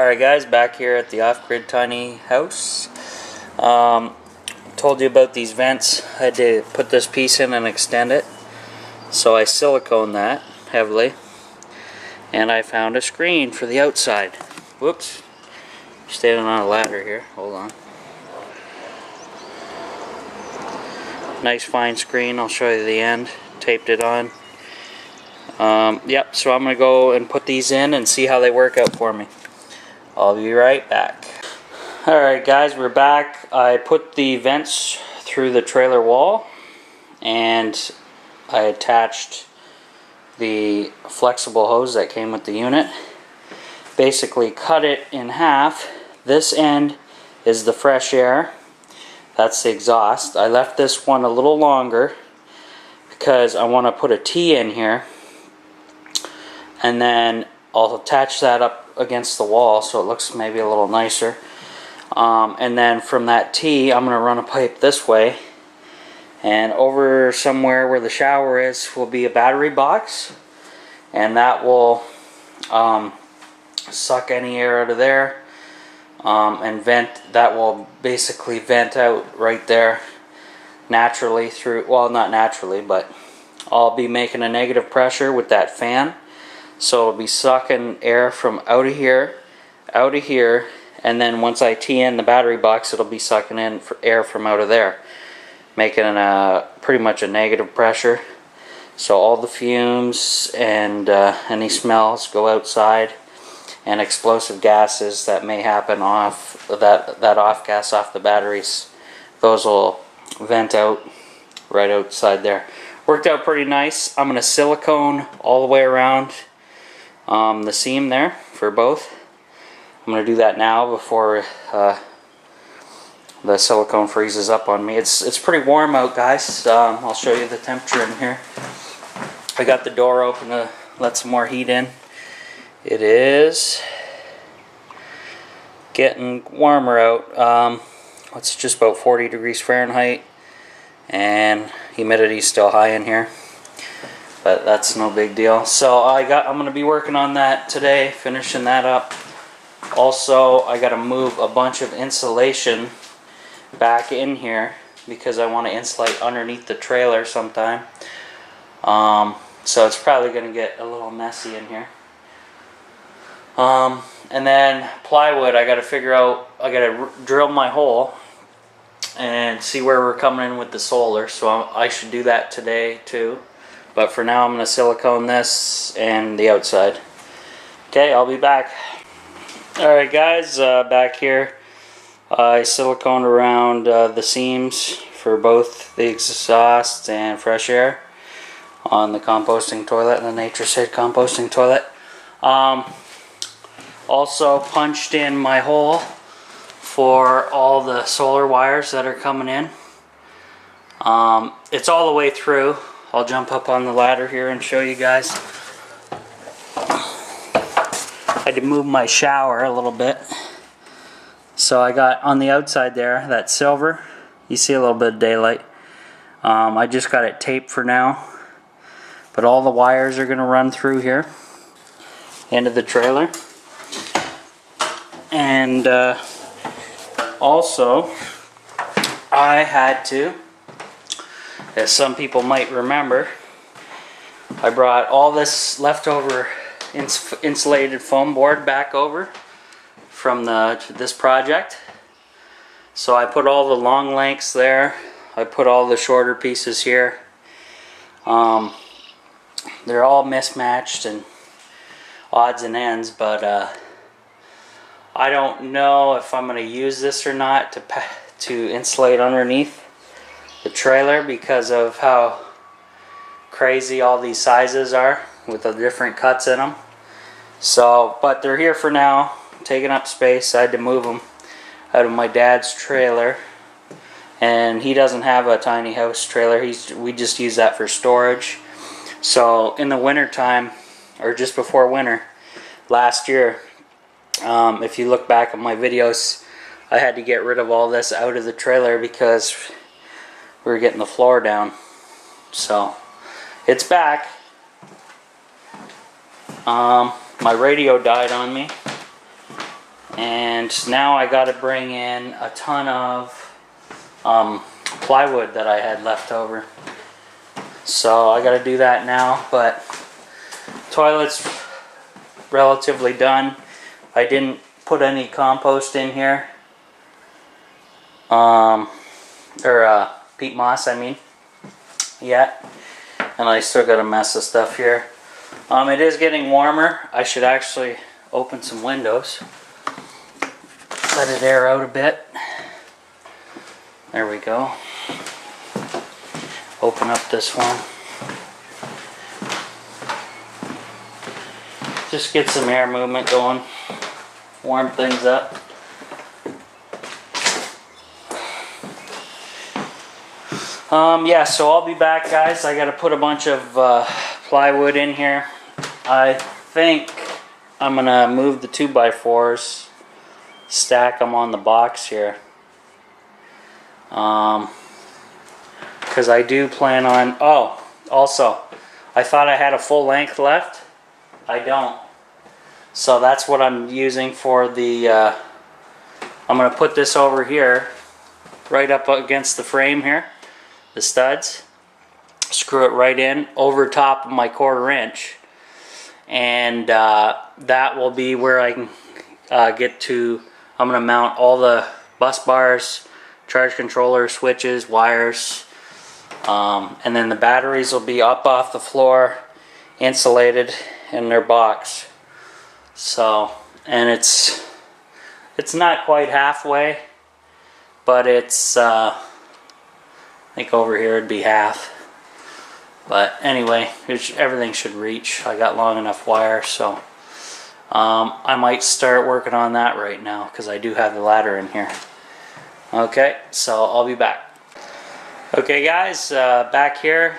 Alright guys, back here at the off-grid tiny house. Told you about these vents. I had to put this piece in and extend it. So I siliconed that heavily. And I found a screen for the outside. Whoops. Standing on a ladder here. Hold on. Nice fine screen. I'll show you the end. Taped it on. Yep, so I'm going to go and put these in and see how they work out for me. I'll be right back. Alright guys, we're back. I put the vents through the trailer wall and I attached the flexible hose that came with the unit. Basically cut it in half. This end is the fresh air. That's the exhaust. I left this one a little longer because I want to put a T in here. And then I'll attach that up against the wall so it looks maybe a little nicer. And then from that T, I'm going to run a pipe this way. And over somewhere where the shower is will be a battery box. And that will suck any air out of there. And vent, that will basically vent out right there naturally through, well, not naturally, but I'll be making a negative pressure with that fan. So it'll be sucking air from out of here, and then once I tee in the battery box, it'll be sucking in air from out of there, making pretty much a negative pressure. So all the fumes and any smells go outside, and explosive gases that may happen off that off gas off the batteries, those will vent out right outside there. Worked out pretty nice. I'm gonna silicone all the way around the seam there for both. I'm going to do that now before the silicone freezes up on me. It's pretty warm out, guys. I'll show you the temperature in here. I got the door open to let some more heat in. It is getting warmer out. It's just about 40 degrees Fahrenheit, and humidity's still high in here. But that's no big deal. So I'm going to be working on that today, finishing that up. Also, I got to move a bunch of insulation back in here because I want to insulate underneath the trailer sometime. So it's probably going to get a little messy in here. And then plywood, I got to figure out, I got to drill my hole and see where we're coming in with the solar. So I should do that today too. But for now, I'm going to silicone this and the outside. Okay, I'll be back. Alright guys, back here. I siliconed around the seams for both the exhaust and fresh air on the composting toilet, the NatureSafe composting toilet. Also punched in my hole for all the solar wires that are coming in. It's all the way through. I'll jump up on the ladder here and show you guys. I had to move my shower a little bit. So I got on the outside there, that silver. You see a little bit of daylight. I just got it taped for now. But all the wires are going to run through here. End of the trailer. And also, I had to, as some people might remember, I brought all this leftover insulated foam board back over from this project. So I put all the long lengths there. I put all the shorter pieces here. They're all mismatched and odds and ends, but I don't know if I'm going to use this or not to insulate underneath the trailer because of how crazy all these sizes are with the different cuts in them. So, but they're here for now, taking up space. I had to move them out of my dad's trailer, and he doesn't have a tiny house trailer. We just use that for storage. So in the winter time, or just before winter last year, if you look back at my videos, I had to get rid of all this out of the trailer because we were getting the floor down. So it's back. My radio died on me. And now I got to bring in a ton of plywood that I had left over. So I got to do that now, but toilet's relatively done. I didn't put any compost in here. Peat moss, I mean, yet. And I still got a mess of stuff here. It is getting warmer. I should actually open some windows. Let it air out a bit. There we go. Open up this one. Just get some air movement going. Warm things up. Yeah, so I'll be back, guys. I gotta put a bunch of plywood in here. I think I'm gonna move the 2x4s, stack them on the box here. Because I do plan on, oh, also, I thought I had a full length left. I don't. So that's what I'm using for the, I'm gonna put this over here, right up against the frame here. The studs, screw it right in over top of my 1/4 inch, and that will be where I can get to. I'm going to mount all the bus bars, charge controller, switches, wires, and then the batteries will be up off the floor, insulated in their box. So, and it's not quite halfway, but it's I think over here it'd be half. But anyway, everything should reach. I got long enough wire, so I might start working on that right now because I do have the ladder in here. Okay, so I'll be back. Okay guys, back here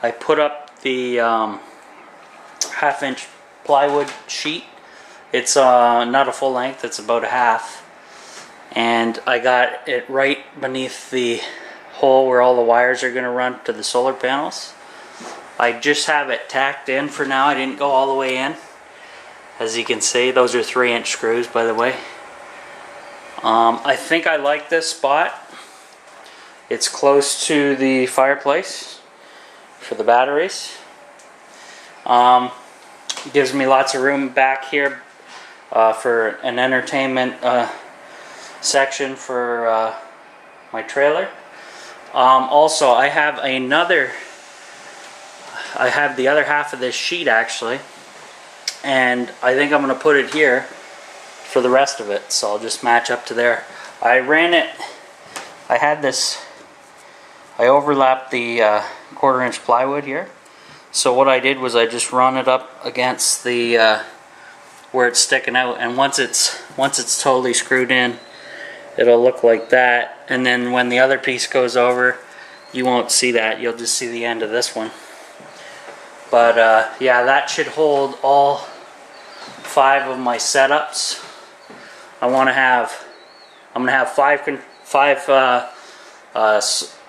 I put up the 1/2 inch plywood sheet. It's not a full length, it's about a half. And I got it right beneath the hole where all the wires are going to run to the solar panels. I just have it tacked in for now. I didn't go all the way in. As you can see, those are 3-inch screws, by the way. I think I like this spot. It's close to the fireplace for the batteries. It gives me lots of room back here for an entertainment section for my trailer. Also, I have the other half of this sheet actually, and I think I'm going to put it here for the rest of it, so I'll just match up to there. I overlapped the 1/4 inch plywood here, so what I did was I just run it up against the where it's sticking out, and once it's totally screwed in, it'll look like that. And then when the other piece goes over, you won't see that. You'll just see the end of this one. But yeah, that should hold all 5 of my setups. I'm gonna have 5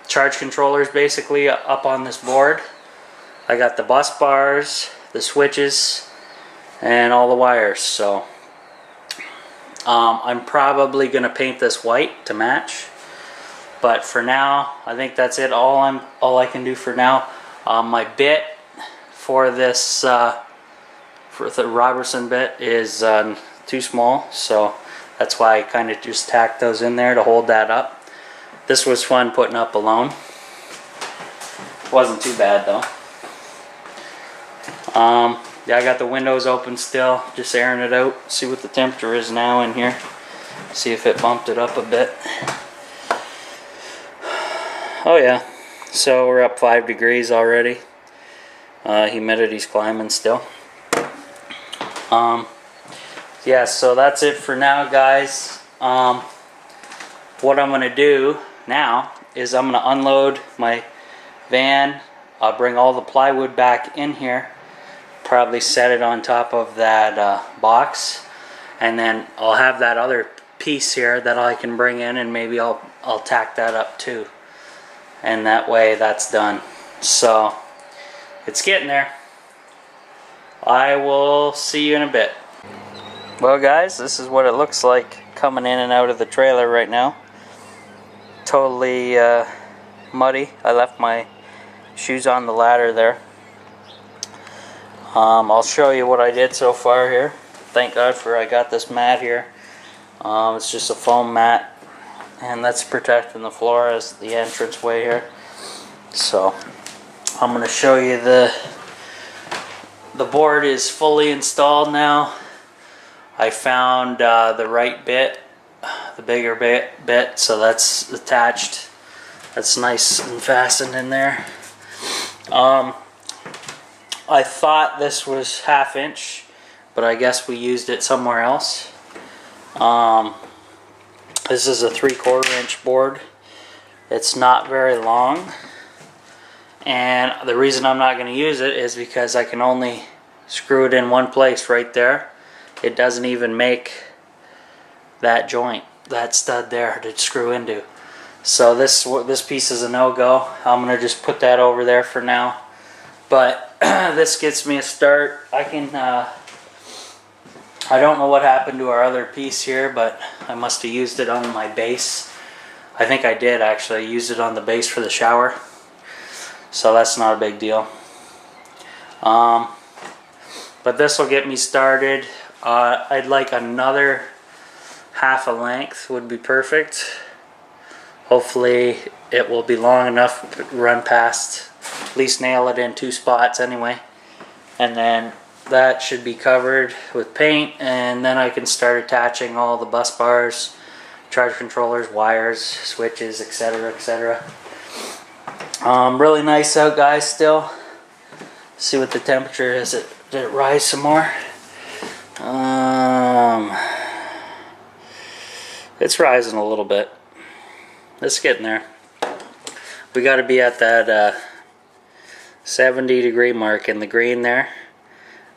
charge controllers basically up on this board. I got the bus bars, the switches, and all the wires. So I'm probably gonna paint this white to match. But for now, I think that's it. All I can do for now. My bit for this, for the Robertson bit, is too small, so that's why I kind of just tacked those in there to hold that up. This was fun putting up alone. Wasn't too bad though. Yeah, I got the windows open still, just airing it out. See what the temperature is now in here. See if it bumped it up a bit. Oh yeah, so we're up 5 degrees already. Humidity's climbing still. Yeah, so that's it for now, guys. What I'm gonna do now is I'm gonna unload my van. I'll bring all the plywood back in here, probably set it on top of that box, and then I'll have that other piece here that I can bring in, and maybe I'll tack that up too. And that way that's done. So it's getting there. I will see you in a bit. Well guys, this is what it looks like coming in and out of the trailer right now. Totally muddy. I left my shoes on the ladder there. I'll show you what I did so far here. Thank God I got this mat here. It's just a foam mat, and that's protecting the floor as the entranceway here. So I'm going to show you the board is fully installed now. I found the right bit, the bigger bit, so that's attached. That's nice and fastened in there. I thought this was 1/2 inch, but I guess we used it somewhere else. This is a 3/4 inch board. It's not very long, and the reason I'm not going to use it is because I can only screw it in one place right there. It doesn't even make that joint, that stud there to screw into. So this piece is a no-go. I'm going to just put that over there for now. But this gets me a start. I don't know what happened to our other piece here, but I must have used it on my base. I think I did actually. I used it on the base for the shower. So that's not a big deal. But this will get me started. I'd like another 1/2 a length would be perfect. Hopefully it will be long enough to run past, at least nail it in 2 spots anyway. And then that should be covered with paint, and then I can start attaching all the bus bars, charge controllers, wires, switches, etc., etc. Really nice out, guys, still. See what the temperature is. Did it rise some more? It's rising a little bit. It's getting there. We got to be at that 70-degree mark in the green there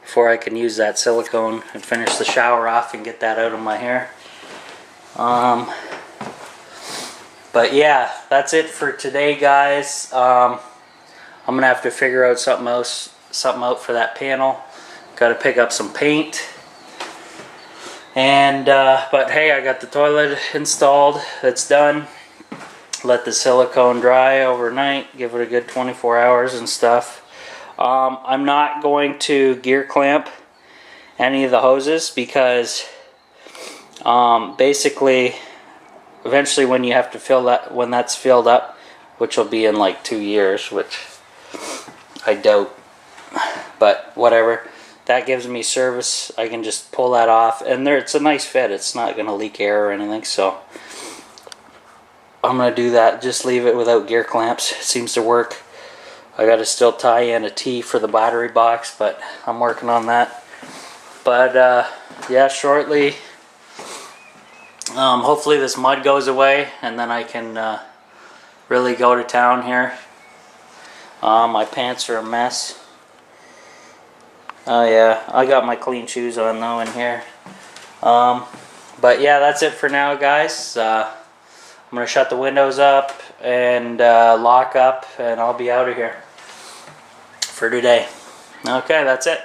before I can use that silicone and finish the shower off and get that out of my hair. But yeah, that's it for today, guys. I'm gonna have to figure out something out for that panel. Got to pick up some paint. And but hey, I got the toilet installed. It's done. Let the silicone dry overnight. Give it a good 24 hours and stuff. I'm not going to gear clamp any of the hoses because basically, eventually, when you have to fill that, when that's filled up, which will be in like 2 years, which I doubt, but whatever. That gives me service. I can just pull that off, and it's a nice fit. It's not going to leak air or anything, so I'm going to do that. Just leave it without gear clamps. It seems to work. I got to still tie in a T for the battery box, but I'm working on that. But yeah, shortly, hopefully this mud goes away, and then I can really go to town here. My pants are a mess. Oh yeah, I got my clean shoes on though in here. But yeah, that's it for now, guys. I'm going to shut the windows up and lock up, and I'll be out of here for today. Okay, that's it.